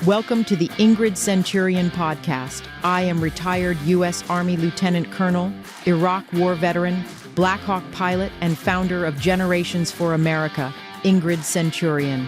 Welcome to the Ingrid Centurion podcast. I am retired U.S. Army Lieutenant Colonel, Iraq War veteran, Black Hawk pilot, and founder of Generations for America, Ingrid Centurion.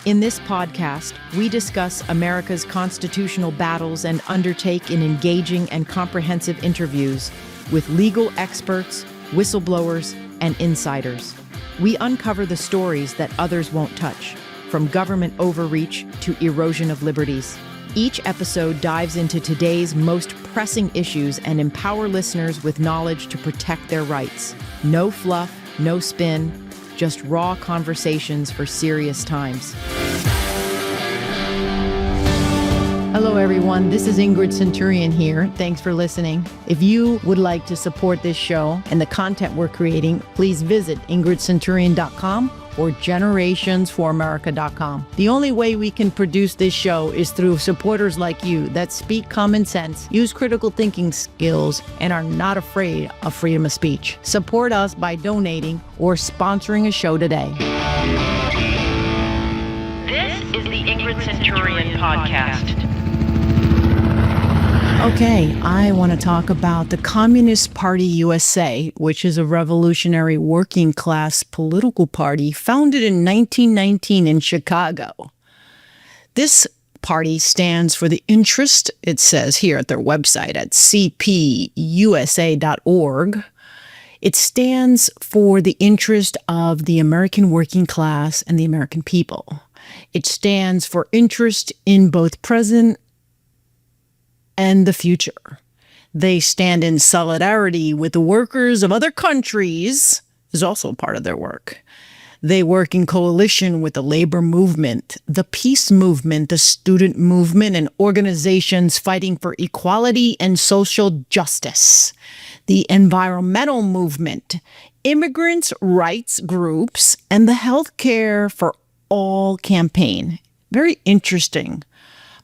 In this podcast, we discuss America's constitutional battles and undertake in engaging and comprehensive interviews with legal experts, whistleblowers, and insiders. We uncover the stories that others won't touch, from government overreach to erosion of liberties. Each episode dives into today's most pressing issues and empower listeners with knowledge to protect their rights. No fluff, no spin, just raw conversations for serious times. Hello, everyone. This is Ingrid Centurion here. Thanks for listening. If you would like to support this show and the content we're creating, please visit ingridcenturion.com or generationsforamerica.com. The only way we can produce this show is through supporters like you that speak common sense, use critical thinking skills, and are not afraid of freedom of speech. Support us by donating or sponsoring a show today. This is the Ingrid Centurion podcast. Okay, I want to talk about the Communist Party USA, which is a revolutionary working class political party founded in 1919 in Chicago. This party stands for the interest, it says here at their website at cpusa.org. It stands for the interest of the American working class and the American people. It stands for interest in both present and the future. They stand in solidarity with the workers of other countries, is also part of their work. They work in coalition with the labor movement, the peace movement, the student movement, and organizations fighting for equality and social justice, the environmental movement, immigrants' rights groups, and the Healthcare for All campaign. Very interesting.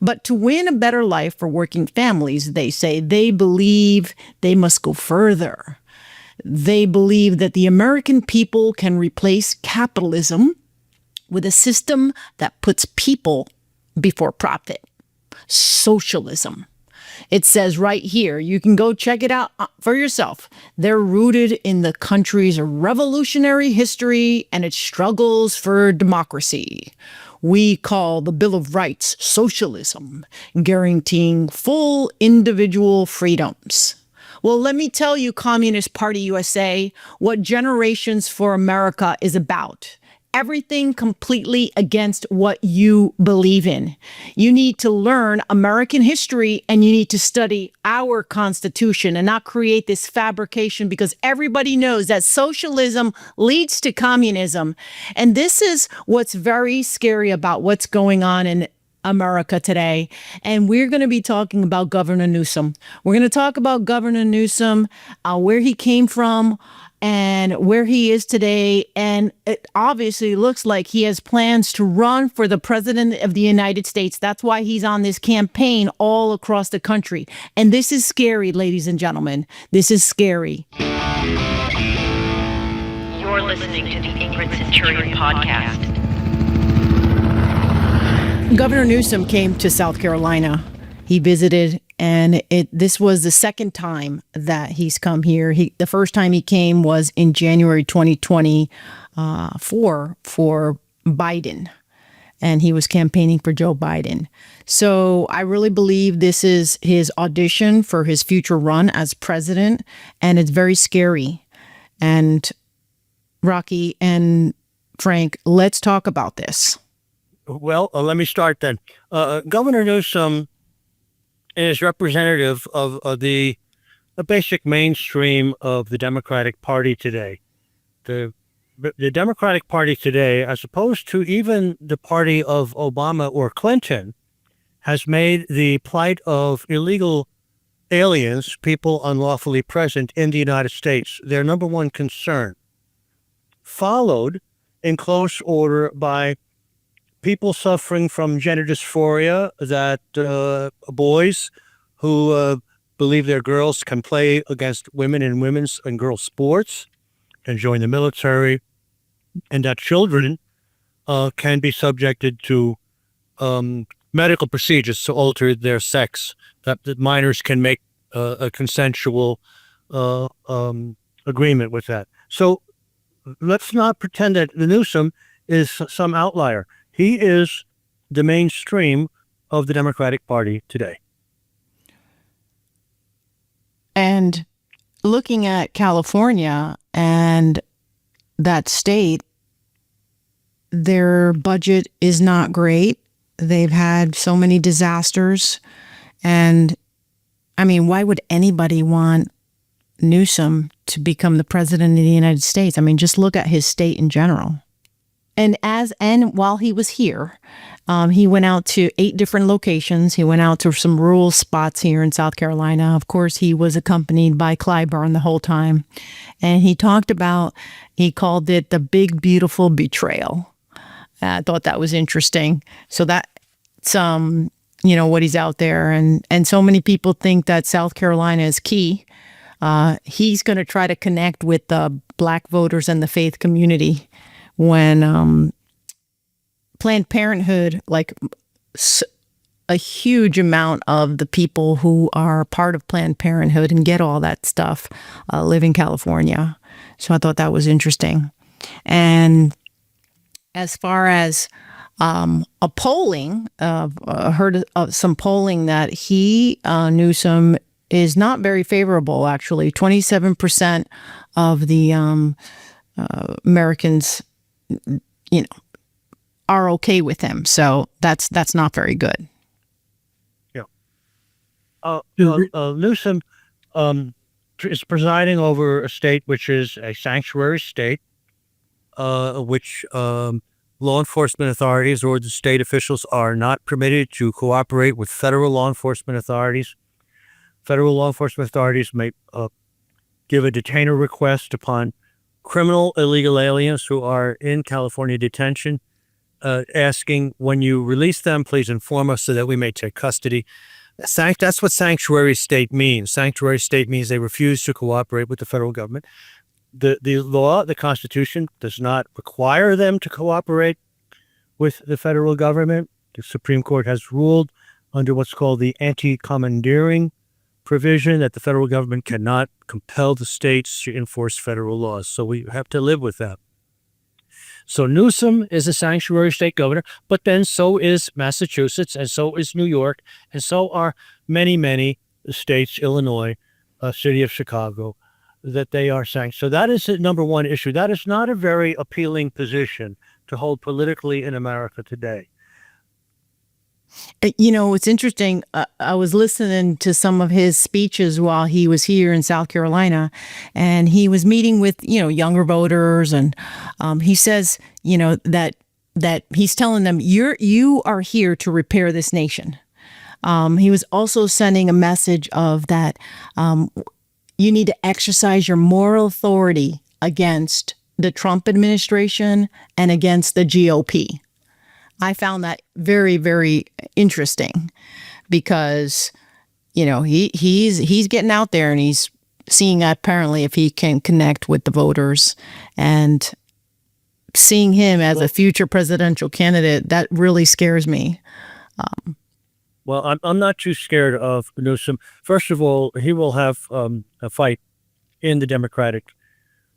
But to win a better life for working families, they say, they believe they must go further. They believe that the American people can replace capitalism with a system that puts people before profit. Socialism. It says right here, you can go check it out for yourself. They're rooted in the country's revolutionary history and its struggles for democracy. We call the Bill of Rights socialism, guaranteeing full individual freedoms. Well, let me tell you, Communist Party USA, what Generations for America is about. Everything completely against what you believe in. You need to learn American history and you need to study our Constitution and not create this fabrication, because everybody knows that socialism leads to communism. And this is what's very scary about what's going on in America today. And we're going to be talking about Governor Newsom. We're going to talk about Governor Newsom, where he came from, and where he is today. And it obviously looks like he has plans to run for the president of the United States. That's why he's on this campaign all across the country. And this is scary, ladies and gentlemen. This is scary. You're listening to the Ingrid Centurion podcast. Governor Newsom came to South Carolina. He visited, and this was the second time that he's come here. The first time he came was in January 2020 for Biden, and he was campaigning for Joe Biden. So I really believe this is his audition for his future run as president, and it's very scary. And Rocky and Frank, let's talk about this. Well, let me start then. Governor Newsom is representative of the basic mainstream of the Democratic Party today. The Democratic Party today, as opposed to even the party of Obama or Clinton, has made the plight of illegal aliens, people unlawfully present in the United States, their number one concern, followed in close order by people suffering from gender dysphoria, that boys who believe their girls can play against women in women's and girls' sports and join the military, and that children can be subjected to medical procedures to alter their sex, that minors can make a consensual agreement with that. So let's not pretend that Newsom is some outlier. He is the mainstream of the Democratic Party today. And looking at California and that state, their budget is not great. They've had so many disasters. And I mean, why would anybody want Newsom to become the president of the United States? I mean, just look at his state in general. And while he was here, he went out to 8 different locations. He went out to some rural spots here in South Carolina. Of course, he was accompanied by Clyburn the whole time. And he called it the big, beautiful betrayal. I thought that was interesting. So that's, what he's out there. And so many people think that South Carolina is key. He's going to try to connect with the Black voters and the faith community when Planned Parenthood, like a huge amount of the people who are part of Planned Parenthood and get all that stuff live in California. So I thought that was interesting. And as far as a polling, heard of some polling that Newsom is not very favorable, actually. 27% of the Americans, are okay with him. So that's not very good. Yeah. Newsom is presiding over a state which is a sanctuary state, which law enforcement authorities or the state officials are not permitted to cooperate with federal law enforcement authorities. Federal law enforcement authorities may give a detainer request upon criminal illegal aliens who are in California detention, asking, when you release them, please inform us so that we may take custody. That's what sanctuary state means. Sanctuary state means they refuse to cooperate with the federal government. The law, the Constitution, does not require them to cooperate with the federal government. The Supreme Court has ruled under what's called the anti-commandeering provision that the federal government cannot compel the states to enforce federal laws. So we have to live with that. So Newsom is a sanctuary state governor, but then so is Massachusetts, and so is New York, and so are many, many states, Illinois, city of Chicago, that they are sanctioned. So that is the number one issue. That is not a very appealing position to hold politically in America today. It's interesting. I was listening to some of his speeches while he was here in South Carolina, and he was meeting with, younger voters. And he says, that he's telling them, you are here to repair this nation. He was also sending a message of that you need to exercise your moral authority against the Trump administration and against the GOP. I found that very, very interesting because, he's getting out there and he's seeing apparently if he can connect with the voters, and seeing him as a future presidential candidate, that really scares me. Well, I'm not too scared of Newsom. First of all, he will have a fight in the Democratic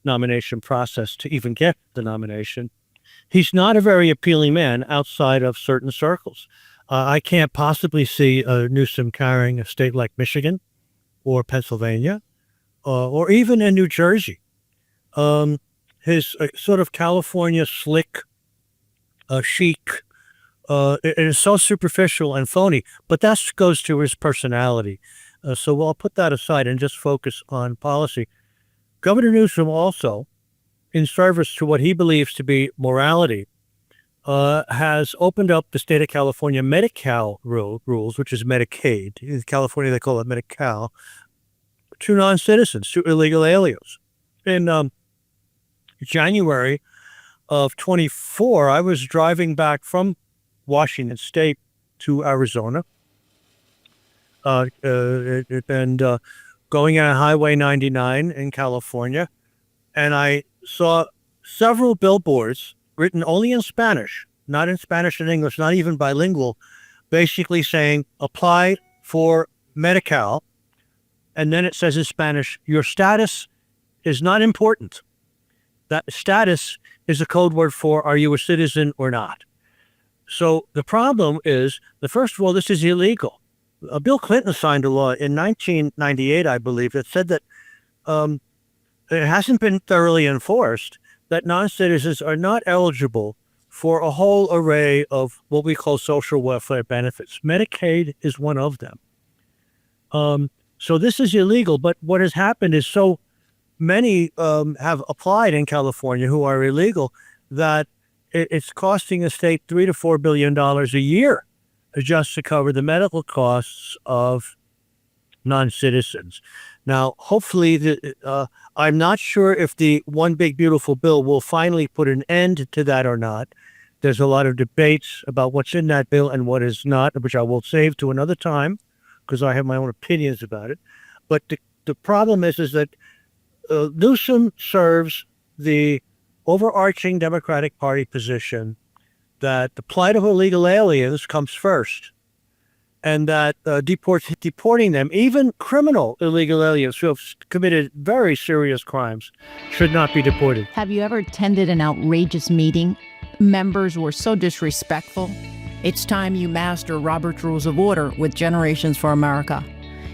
nomination process to even get the nomination. He's not a very appealing man outside of certain circles. I can't possibly see Newsom carrying a state like Michigan or Pennsylvania or even in New Jersey. His sort of California slick, chic, it is so superficial and phony, but that goes to his personality. So I'll put that aside and just focus on policy. Governor Newsom also, in service to what he believes to be morality, has opened up the state of California Medi-Cal rules, which is Medicaid. In California, they call it Medi-Cal, to non-citizens, to illegal aliens. In January of 24, I was driving back from Washington State to Arizona, and going on Highway 99 in California, and I saw several billboards written only in Spanish, not in Spanish and English, not even bilingual, basically saying apply for Medi-Cal. And then it says in Spanish, your status is not important. That status is a code word for are you a citizen or not? So the problem is that, first of all, this is illegal. Bill Clinton signed a law in 1998, I believe, that said that it hasn't been thoroughly enforced, that non-citizens are not eligible for a whole array of what we call social welfare benefits. Medicaid is one of them. So this is illegal, but what has happened is so many have applied in California who are illegal that it's costing the state $3 to $4 billion a year just to cover the medical costs of non-citizens. Now, hopefully, I'm not sure if the One Big Beautiful Bill will finally put an end to that or not. There's a lot of debates about what's in that bill and what is not, which I will save to another time because I have my own opinions about it. But the problem is that Newsom serves the overarching Democratic Party position that the plight of illegal aliens comes first, and that deporting them, even criminal illegal aliens who have committed very serious crimes, should not be deported. Have you ever attended an outrageous meeting? Members were so disrespectful. It's time you master Robert's Rules of Order with Generations for America.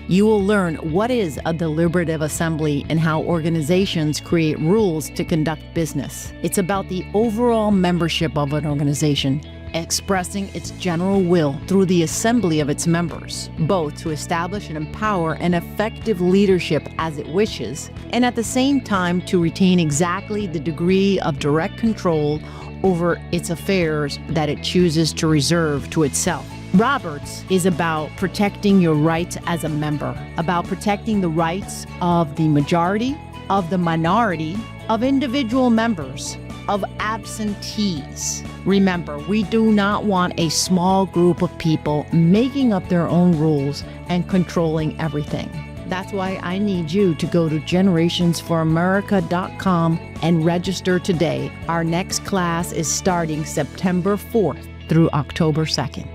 You will learn what is a deliberative assembly and how organizations create rules to conduct business. It's about the overall membership of an organization, expressing its general will through the assembly of its members, both to establish and empower an effective leadership as it wishes, and at the same time to retain exactly the degree of direct control over its affairs that it chooses to reserve to itself. Roberts is about protecting your rights as a member, about protecting the rights of the majority, of the minority, of individual members, of absentees. Remember, we do not want a small group of people making up their own rules and controlling everything. That's why I need you to go to generationsforamerica.com and register today. Our next class is starting September 4th through October 2nd.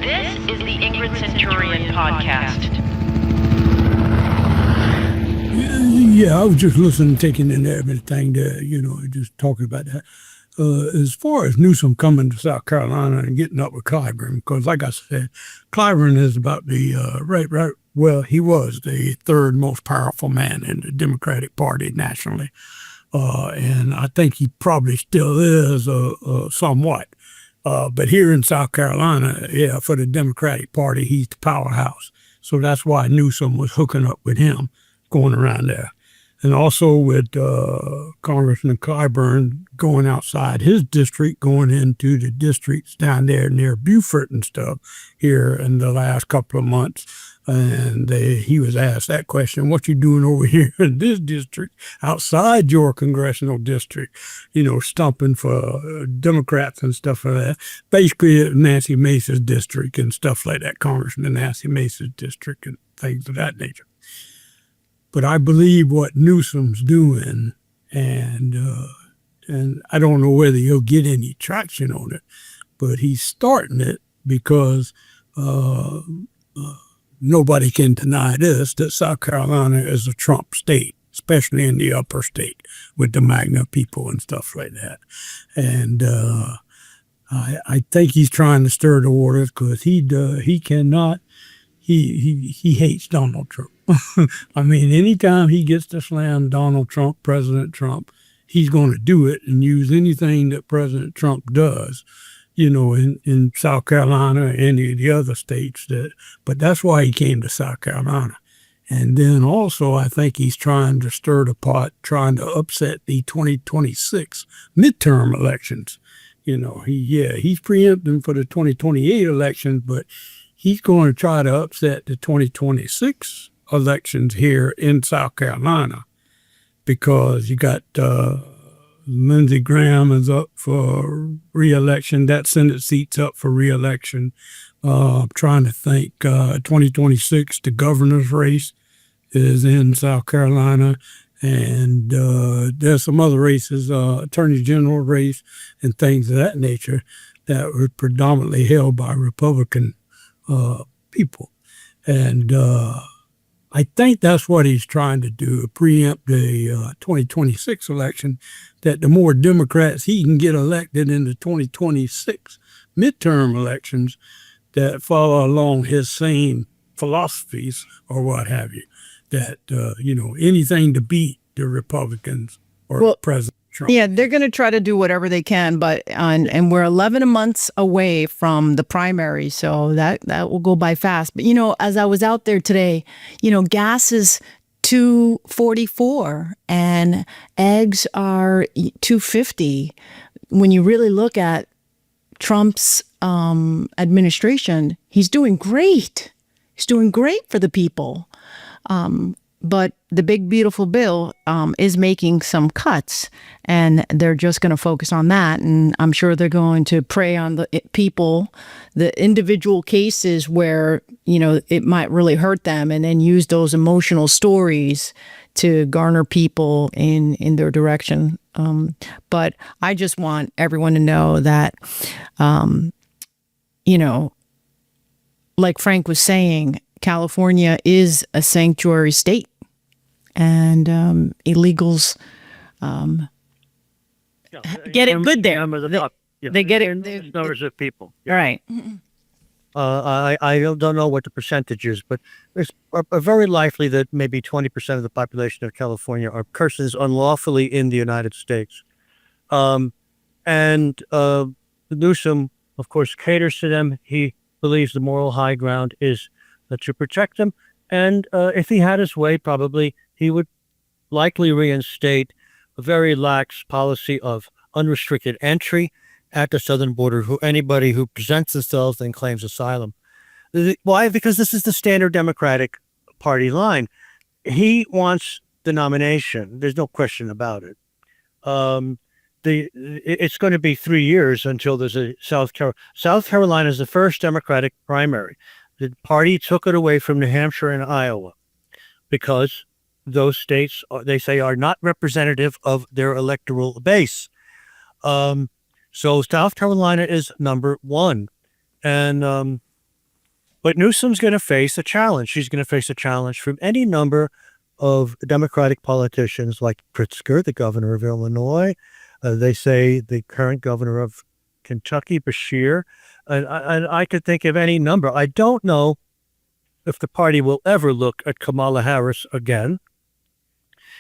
This is the Ingrid Centurion podcast. Yeah, I was just listening, taking in everything there, just talking about that. As far as Newsom coming to South Carolina and getting up with Clyburn, because like I said, Clyburn is about the, he was the third most powerful man in the Democratic Party nationally. And I think he probably still is somewhat. But here in South Carolina, for the Democratic Party, he's the powerhouse. So that's why Newsom was hooking up with him going around there. And also with Congressman Clyburn going outside his district, going into the districts down there near Beaufort and stuff here in the last couple of months. And he was asked that question, what you doing over here in this district outside your congressional district, stumping for Democrats and stuff like that. Basically Nancy Mace's district and stuff like that, Congressman Nancy Mace's district and things of that nature. But I believe what Newsom's doing, and I don't know whether he'll get any traction on it, but he's starting it because nobody can deny this, that South Carolina is a Trump state, especially in the upper state with the MAGA people and stuff like that. And I think he's trying to stir the waters because he cannot. He hates Donald Trump. I mean, anytime he gets to slam Donald Trump, President Trump, he's going to do it and use anything that President Trump does, in South Carolina or any of the other states. But that's why he came to South Carolina. And then also, I think he's trying to stir the pot, trying to upset the 2026 midterm elections. He's preempting for the 2028 elections, but he's going to try to upset the 2026 elections here in South Carolina because you got Lindsey Graham is up for re-election. That Senate seat's up for re-election. I'm trying to think, 2026, the governor's race is in South Carolina. And there's some other races, attorney general race and things of that nature that were predominantly held by Republican people. And I think that's what he's trying to do, preempt the 2026 election, that the more Democrats he can get elected in the 2026 midterm elections that follow along his same philosophies or what have you, that, anything to beat the Republicans or President Trump. Yeah, they're going to try to do whatever they can, but and we're 11 months away from the primary, so that will go by fast. But as I was out there today, gas is $2.44 and eggs are $2.50. When you really look at Trump's administration, he's doing great. He's doing great for the people. But the big, beautiful bill is making some cuts, and they're just going to focus on that. And I'm sure they're going to prey on the people, the individual cases where, it might really hurt them, and then use those emotional stories to garner people in their direction. But I just want everyone to know that, like Frank was saying, California is a sanctuary state, and illegals get it good there. They get it. Numbers of people. Right. I don't know what the percentage is, but it's very likely that maybe 20% of the population of California are persons unlawfully in the United States. And Newsom, of course, caters to them. He believes the moral high ground is to protect them. And if he had his way, probably he would likely reinstate a very lax policy of unrestricted entry at the southern border. Anybody who presents themselves and claims asylum. Why? Because this is the standard Democratic Party line. He wants the nomination. There's no question about it. It's going to be 3 years until there's a South Carolina is the first Democratic primary. The party took it away from New Hampshire and Iowa because those states, they say, are not representative of their electoral base. So South Carolina is number one. And but Newsom's going to face a challenge. She's going to face a challenge from any number of Democratic politicians like Pritzker, the governor of Illinois. They say the current governor of Kentucky, Bashir. And I could think of any number. I don't know if the party will ever look at Kamala Harris again.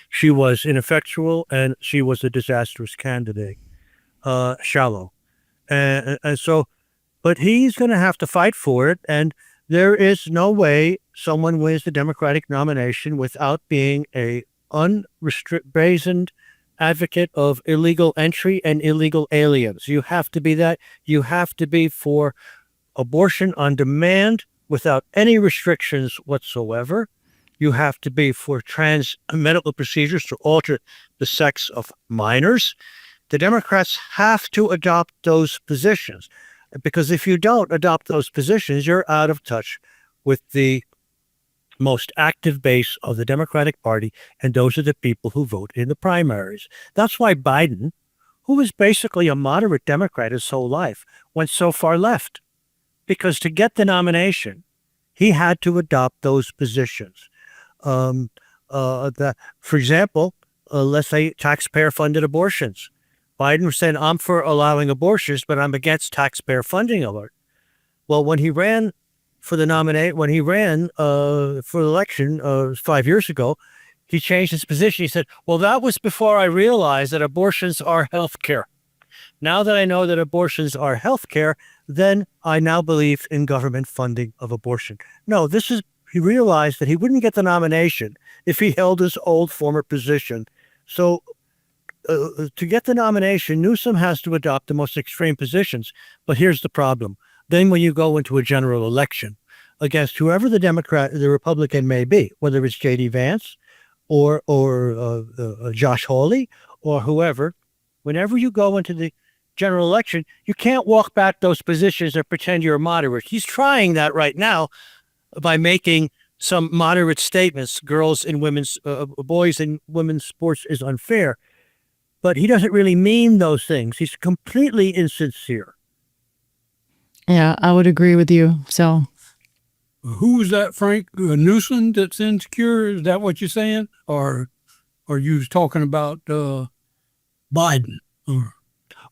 She was ineffectual and she was a disastrous candidate, shallow. And so, but he's going to have to fight for it. And there is no way someone wins the Democratic nomination without being a brazened advocate of illegal entry and illegal aliens. You have to be that. You have to be for abortion on demand without any restrictions whatsoever. You have to be for trans medical procedures to alter the sex of minors. The Democrats have to adopt those positions, because if you don't adopt those positions, you're out of touch with the most active base of the Democratic Party, and those are the people who vote in the primaries. That's why Biden, who is basically a moderate Democrat his whole life, went so far left, because to get the nomination, he had to adopt those positions. For example, let's say taxpayer-funded abortions. Biden was saying, I'm for allowing abortions, but I'm against taxpayer funding of it. Well, when he ran for the election 5 years ago, he changed his position. He said, well, that was before I realized that abortions are health care. Now that I know that abortions are health care, then I now believe in government funding of abortion. No, he realized that he wouldn't get the nomination if he held his old former position. So to get the nomination, Newsom has to adopt the most extreme positions. But here's the problem. Then when you go into a general election against whoever the Republican may be, whether it's J.D. Vance or Josh Hawley or whoever, whenever you go into the general election, you can't walk back those positions or pretend you're a moderate. He's trying that right now by making some moderate statements, boys in women's sports is unfair, but he doesn't really mean those things. He's completely insincere. Yeah, I would agree with you. So Who is that, Frank Newsom? That's insecure? Is that what you're saying, or you was talking about Biden? Or,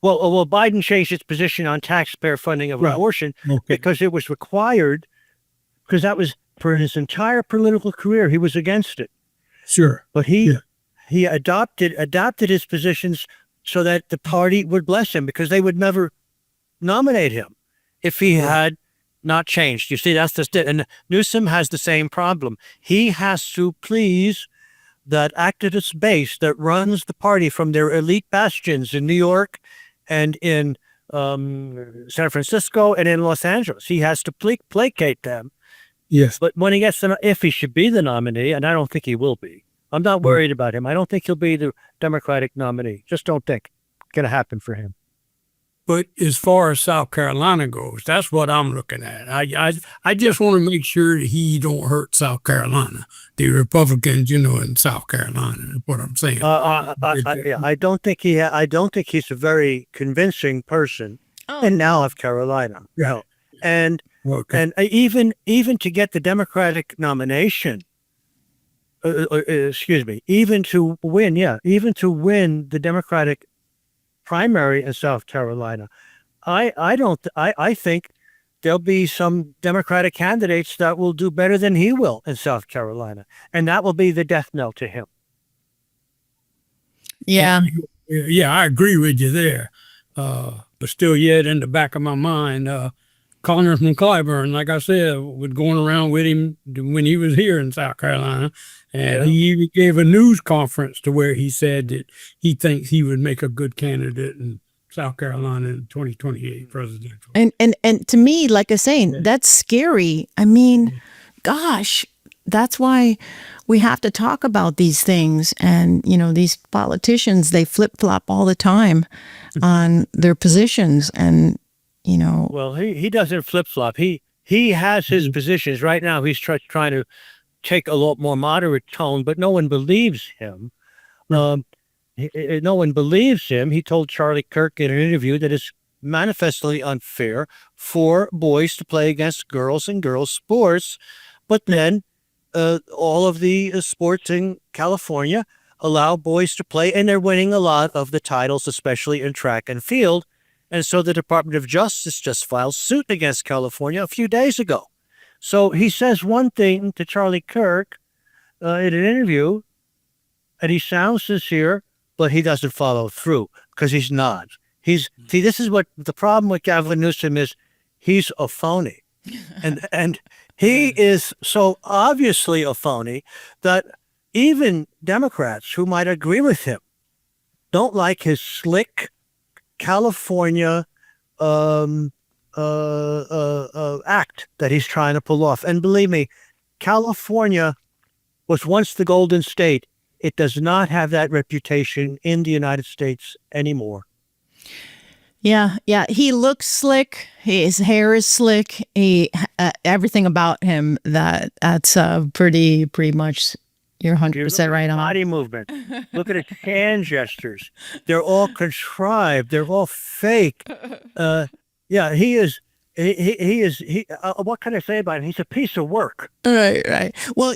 Well, Biden changed its position on taxpayer funding of Right. abortion okay, because it was required, because that was for his entire political career. He was against it, sure. but he adopted his positions so that the party would bless him, because they would never nominate him if he had not changed. You see, that's just it. And Newsom has the same problem. He has to please that activist base that runs the party from their elite bastions in New York and in San Francisco and in Los Angeles. He has to placate them. Yes. But when he gets if he should be the nominee, and I don't think he will be, I'm not worried about him. I don't think he'll be the Democratic nominee. Just don't think it's going to happen for him. But as far as South Carolina goes, that's what I'm looking at. I just want to make sure that he don't hurt South Carolina, the Republicans, in South Carolina. Is what I'm saying. I don't think he's a very convincing person in South Carolina. Yeah. And even to get the Democratic nomination, even to win the Democratic primary in South Carolina, I think there'll be some Democratic candidates that will do better than he will in South Carolina, and that will be the death knell to him. yeah, I agree with you there. But still, yet in the back of my mind, Congressman Clyburn, like I said, was going around with him when he was here in South Carolina, and he even gave a news conference to where he said that he thinks he would make a good candidate in South Carolina in 2028 presidential. and to me, like I was saying, that's scary. I mean, gosh, that's why we have to talk about these things. And these politicians, they flip flop all the time on their positions, and Well, he doesn't flip-flop. He has his positions. Right now, he's trying to take a lot more moderate tone, but no one believes him. No one believes him. He told Charlie Kirk in an interview that it's manifestly unfair for boys to play against girls in girls' sports, but then all of the sports in California allow boys to play, and they're winning a lot of the titles, especially in track and field. And so the Department of Justice just filed suit against California a few days ago. So he says one thing to Charlie Kirk in an interview, and he sounds sincere, but he doesn't follow through because he's not. See, this is what the problem with Governor Newsom is. He's a phony. And he is so obviously a phony that even Democrats who might agree with him don't like his slick California act that he's trying to pull off. And believe me, California was once the Golden State. It does not have that reputation in the United States anymore. Yeah. He looks slick. His hair is slick. Everything about him that's pretty much. You're 100% right on. Body movement. Look at his hand gestures. They're all contrived. They're all fake. He is. What can I say about him? He's a piece of work. Right. Well,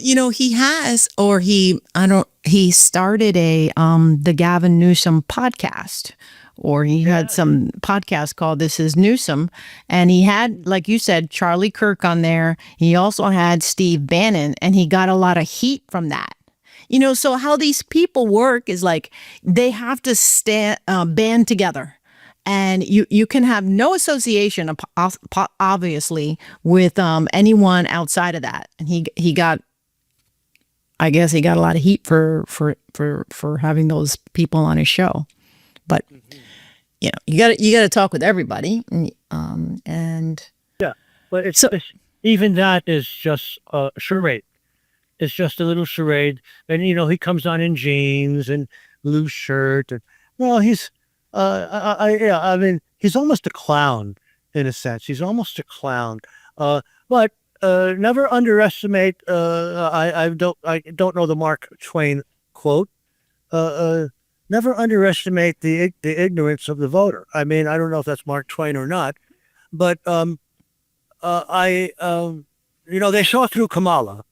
he started the Gavin Newsom podcast, or he had some podcast called This Is Newsom. And he had, like you said, Charlie Kirk on there. He also had Steve Bannon, and he got a lot of heat from that. So how these people work is like they have to band together. And you can have no association, obviously, with anyone outside of that. And he got a lot of heat for having those people on his show. But you got to talk with everybody, and but even that is just a charade. It's just a little charade, and he comes on in jeans and loose shirt, and he's. I mean, he's almost a clown in a sense. He's almost a clown. But never underestimate. I don't know the Mark Twain quote. Never underestimate the ignorance of the voter. I mean, I don't know if that's Mark Twain or not, but they saw through Kamala.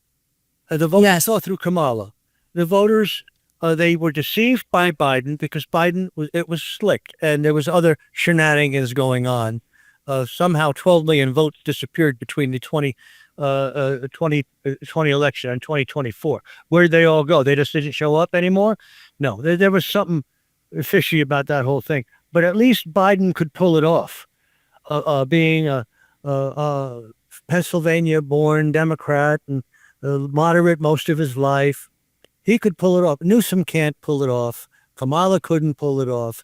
The voters saw through Kamala. The voters, they were deceived by Biden because it was slick and there was other shenanigans going on. Somehow 12 million votes disappeared between the 2020 election and 2024. Where did they all go? They just didn't show up anymore? No, there was something fishy about that whole thing. But at least Biden could pull it off, being a Pennsylvania-born Democrat and moderate most of his life. He could pull it off. Newsom can't pull it off. Kamala couldn't pull it off.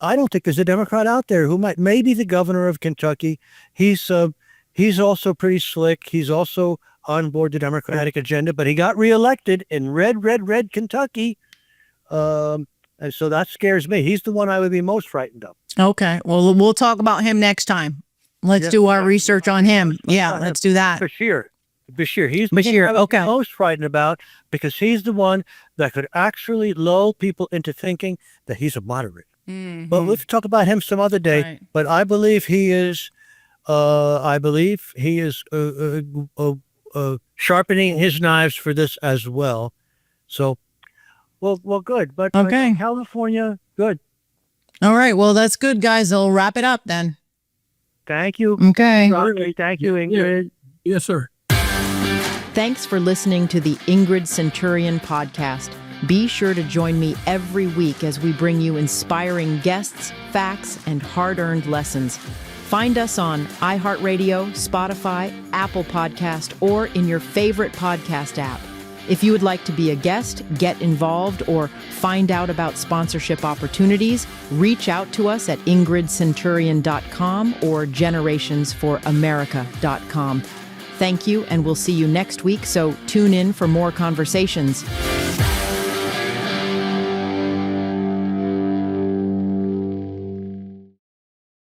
I don't think there's a Democrat out there who might. Maybe the governor of Kentucky. He's also pretty slick. He's also on board the Democratic agenda, but he got reelected in red Kentucky. And so that scares me. He's the one I would be most frightened of. Okay. Well, we'll talk about him next time. Let's do our research on him. Yeah, let's do that. Bashir. He's the one I would be most frightened about because he's the one that could actually lull people into thinking that he's a moderate. Mm-hmm. But let's talk about him some other day. Right. But I believe he is. Sharpening his knives for this as well. So, well, good. But okay, California, good. All right. Well, that's good, guys. I'll wrap it up then. Thank you. Okay. Thank you, Ingrid. Yes, sir. Thanks for listening to the Ingrid Centurion podcast. Be sure to join me every week as we bring you inspiring guests, facts, and hard-earned lessons. Find us on iHeartRadio, Spotify, Apple Podcast, or in your favorite podcast app. If you would like to be a guest, get involved, or find out about sponsorship opportunities, reach out to us at ingridcenturion.com or generationsforamerica.com. Thank you, and we'll see you next week, so tune in for more conversations.